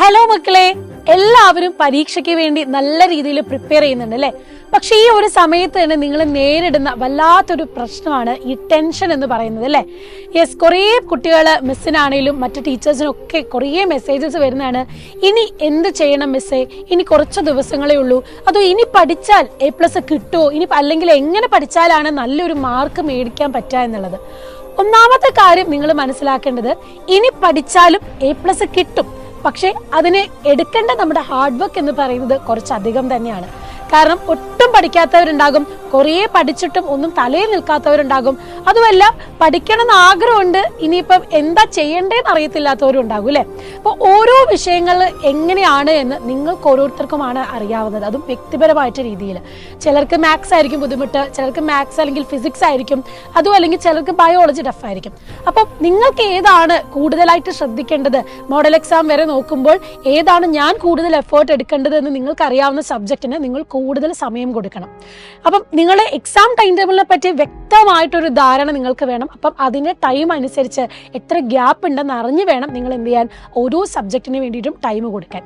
Hello മക്കളെ, എല്ലാവരും പരീക്ഷയ്ക്ക് വേണ്ടി നല്ല രീതിയിൽ പ്രിപ്പയർ ചെയ്യുന്നുണ്ട് അല്ലേ? പക്ഷെ ഈ ഒരു സമയത്ത് തന്നെ നിങ്ങൾ നേരിടുന്ന വല്ലാത്തൊരു പ്രശ്നമാണ് ഈ ടെൻഷൻ എന്ന് പറയുന്നത് അല്ലേ? യെസ്, കുറേ കുട്ടികൾ മിസ്സിനാണേലും മറ്റു ടീച്ചേഴ്സിനും ഒക്കെ കുറേ മെസ്സേജസ് വരുന്നതാണ്. ഇനി എന്ത് ചെയ്യണം മിസ്സേ, ഇനി കുറച്ച് ദിവസങ്ങളേ ഉള്ളൂ, അതോ ഇനി പഠിച്ചാൽ A+ കിട്ടുമോ, ഇനി അല്ലെങ്കിൽ എങ്ങനെ പഠിച്ചാലാണ് നല്ലൊരു മാർക്ക് മേടിക്കാൻ പറ്റുക എന്നുള്ളത്. ഒന്നാമത്തെ കാര്യം നിങ്ങൾ മനസ്സിലാക്കേണ്ടത്, ഇനി പഠിച്ചാലും A+ കിട്ടും, പക്ഷെ അതിനെ എടുക്കേണ്ട നമ്മുടെ ഹാർഡ് വർക്ക് എന്ന് പറയുന്നത് കുറച്ചധികം തന്നെയാണ്. കാരണം ഒട്ടും പഠിക്കാത്തവരുണ്ടാകും, കുറേ പഠിച്ചിട്ടും ഒന്നും തലയിൽ നിൽക്കാത്തവരുണ്ടാകും, അതുമല്ല പഠിക്കണം എന്ന് ആഗ്രഹമുണ്ട്, ഇനിയിപ്പം എന്താ ചെയ്യേണ്ടതെന്ന് അറിയത്തില്ലാത്തവരും ഉണ്ടാകും അല്ലെ? അപ്പോൾ ഓരോ വിഷയങ്ങൾ എങ്ങനെയാണ് എന്ന് നിങ്ങൾക്ക് ഓരോരുത്തർക്കുമാണ് അറിയാവുന്നത്, അതും വ്യക്തിപരമായിട്ട് രീതിയിൽ. ചിലർക്ക് മാത്സ് ആയിരിക്കും ബുദ്ധിമുട്ട്, ചിലർക്ക് മാത്സ് അല്ലെങ്കിൽ ഫിസിക്സ് ആയിരിക്കും, അതും അല്ലെങ്കിൽ ചിലർക്ക് ബയോളജി ടഫ് ആയിരിക്കും. അപ്പം നിങ്ങൾക്ക് ഏതാണ് കൂടുതലായിട്ട് ശ്രദ്ധിക്കേണ്ടത്, മോഡൽ എക്സാം വരെ നോക്കുമ്പോൾ ഏതാണ് ഞാൻ കൂടുതൽ എഫേർട്ട് എടുക്കേണ്ടത് എന്ന് നിങ്ങൾക്ക് അറിയാവുന്ന സബ്ജക്റ്റിന് നിങ്ങൾ കൂടുതൽ സമയം കൊടുക്കണം. അപ്പം നിങ്ങളുടെ എക്സാം ടൈം ടേബിളിനെ പറ്റി വ്യക്തമായിട്ടൊരു ധാരണ നിങ്ങൾക്ക് വേണം. അപ്പം അതിൻ്റെ ടൈം അനുസരിച്ച് എത്ര ഗ്യാപ്പ് ഉണ്ടെന്ന് അറിഞ്ഞു വേണം നിങ്ങൾ എന്ത് ചെയ്യാൻ, ഓരോ സബ്ജക്റ്റിന് വേണ്ടിയിട്ടും ടൈം കൊടുക്കാൻ.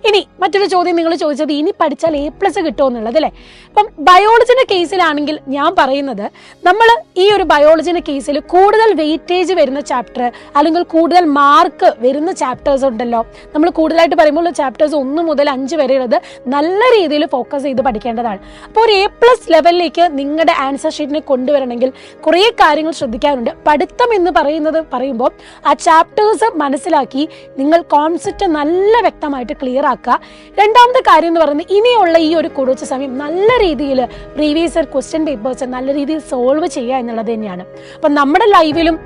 ഇനി മറ്റൊരു ചോദ്യം നിങ്ങൾ ചോദിച്ചത്, ഇനി പഠിച്ചാൽ A+ കിട്ടുമോ എന്നുള്ളത് അല്ലേ? അപ്പം ബയോളജിന്റെ കേസിലാണെങ്കിൽ ഞാൻ പറയുന്നത്, നമ്മൾ ഈ ഒരു ബയോളജിന്റെ കേസിൽ കൂടുതൽ വെയിറ്റേജ് വരുന്ന ചാപ്റ്റർ അല്ലെങ്കിൽ കൂടുതൽ മാർക്ക് വരുന്ന ചാപ്റ്റേഴ്സ് ഉണ്ടല്ലോ, നമ്മൾ കൂടുതലായിട്ട് പറയുമ്പോൾ ചാപ്റ്റേഴ്സ് 1 മുതൽ 5 വരെയുള്ളത് നല്ല രീതിയിൽ ഫോക്കസ് ചെയ്ത് പഠിക്കേണ്ടതാണ്. അപ്പോൾ ഒരു A+ ലെവലിലേക്ക് നിങ്ങളുടെ ആൻസർ ഷീറ്റിനെ കൊണ്ടുവരണമെങ്കിൽ കുറേ കാര്യങ്ങൾ ശ്രദ്ധിക്കാറുണ്ട്. പഠിത്തം എന്ന് പറയുമ്പോൾ ആ ചാപ്റ്റേഴ്സ് മനസ്സിലാക്കി നിങ്ങൾ കോൺസെപ്റ്റ് നല്ല വ്യക്തമായിട്ട് ക്ലിയർ ആക്കുക. രണ്ടാമത്തെ കാര്യം എന്ന് പറയുന്നത്, ഇനിയുള്ള ഈ ഒരു കുറച്ച് സമയം നല്ല രീതിയിൽ പ്രീവിയസ് ഇയർ ക്വസ്റ്റ്യൻ പേപ്പേഴ്സ് നല്ല രീതിയിൽ സോൾവ് ചെയ്യുക എന്നുള്ളത് തന്നെയാണ്. അപ്പം നമ്മുടെ ലൈവിലും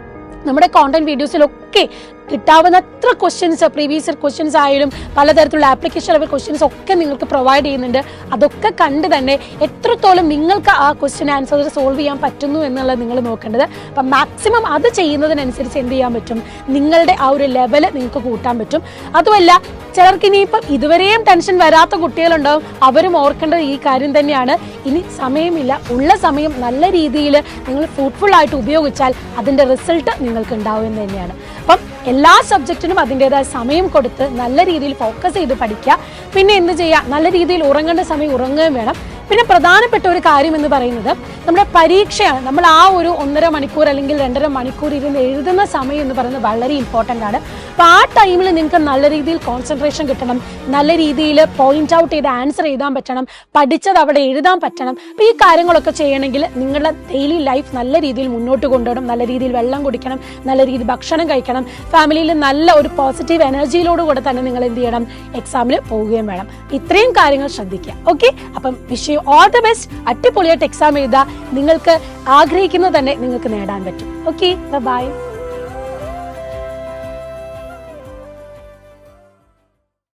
നമ്മുടെ കോണ്ടന്റ് വീഡിയോസിലൊക്കെ കിട്ടാവുന്ന അത്ര ക്വസ്റ്റ്യൻസ്, പ്രീവിയസ് ഇയർ ക്വസ്റ്റ്യൻസ് ആയാലും പലതരത്തിലുള്ള ആപ്ലിക്കേഷൻ ലെവൽ ക്വസ്റ്റ്യൻസ് ഒക്കെ നിങ്ങൾക്ക് പ്രൊവൈഡ് ചെയ്യുന്നുണ്ട്. അതൊക്കെ കണ്ട് തന്നെ എത്രത്തോളം നിങ്ങൾക്ക് ആ ക്വസ്റ്റ്യൻ ആൻസർ സോൾവ് ചെയ്യാൻ പറ്റുന്നു എന്നുള്ളത് നിങ്ങൾ നോക്കേണ്ടത്. അപ്പം മാക്സിമം അത് ചെയ്യുന്നതിനനുസരിച്ച് എന്ത് ചെയ്യാൻ പറ്റും, നിങ്ങളുടെ ആ ഒരു ലെവൽ നിങ്ങൾക്ക് കൂട്ടാൻ പറ്റും. അതുമല്ല, ചിലർക്ക് ഇനിയിപ്പം ഇതുവരെയും ടെൻഷൻ വരാത്ത കുട്ടികളുണ്ടാവും, അവരും ഓർക്കേണ്ടത് ഈ കാര്യം തന്നെയാണ്. ഇനി സമയമില്ല, ഉള്ള സമയം നല്ല രീതിയിൽ നിങ്ങൾ ഫ്രൂട്ട്ഫുൾ ആയിട്ട് ഉപയോഗിച്ചാൽ അതിൻ്റെ റിസൾട്ട് നിങ്ങൾക്ക് ഉണ്ടാവും എന്ന് തന്നെയാണ്. അപ്പം എല്ലാ സബ്ജക്റ്റിനും അതിൻ്റെതായ സമയം കൊടുത്ത് നല്ല രീതിയിൽ ഫോക്കസ് ചെയ്ത് പഠിക്കുക. പിന്നെ എന്ത് ചെയ്യുക, നല്ല രീതിയിൽ ഉറങ്ങേണ്ട സമയം ഉറങ്ങുകയും വേണം. പിന്നെ പ്രധാനപ്പെട്ട ഒരു കാര്യം എന്ന് പറയുന്നത്, നമ്മുടെ പരീക്ഷയാണ്. നമ്മൾ ആ ഒരു 1.5 മണിക്കൂർ അല്ലെങ്കിൽ 2.5 മണിക്കൂർ ഇരുന്ന് എഴുതുന്ന സമയം എന്ന് പറയുന്നത് വളരെ ഇമ്പോർട്ടൻ്റ് ആണ്. അപ്പോൾ ആ ടൈമിൽ നിങ്ങൾക്ക് നല്ല രീതിയിൽ കോൺസെൻട്രേഷൻ കിട്ടണം, നല്ല രീതിയിൽ പോയിന്റ് ഔട്ട് ചെയ്ത് ആൻസർ എഴുതാൻ പറ്റണം, പഠിച്ചത് അവിടെ എഴുതാൻ പറ്റണം. അപ്പോൾ ഈ കാര്യങ്ങളൊക്കെ ചെയ്യണമെങ്കിൽ നിങ്ങളുടെ ഡെയിലി ലൈഫ് നല്ല രീതിയിൽ മുന്നോട്ട് കൊണ്ടുപോകണം. നല്ല രീതിയിൽ വെള്ളം കുടിക്കണം, നല്ല രീതിയിൽ ഭക്ഷണം കഴിക്കണം, ഫാമിലിയിൽ നല്ല ഒരു പോസിറ്റീവ് എനർജിയിലോടുകൂടെ തന്നെ നിങ്ങൾ എന്ത് ചെയ്യണം, എക്സാമിന് പോവുകയും വേണം. ഇത്രയും കാര്യങ്ങൾ ശ്രദ്ധിക്കുക. ഓക്കെ, അപ്പം wish you all the best. അടിപൊളിയായിട്ട് എക്സാം എഴുതുക, നിങ്ങൾക്ക് ആഗ്രഹിക്കുന്നത് തന്നെ നിങ്ങൾക്ക് നേടാൻ പറ്റും. Okay, by.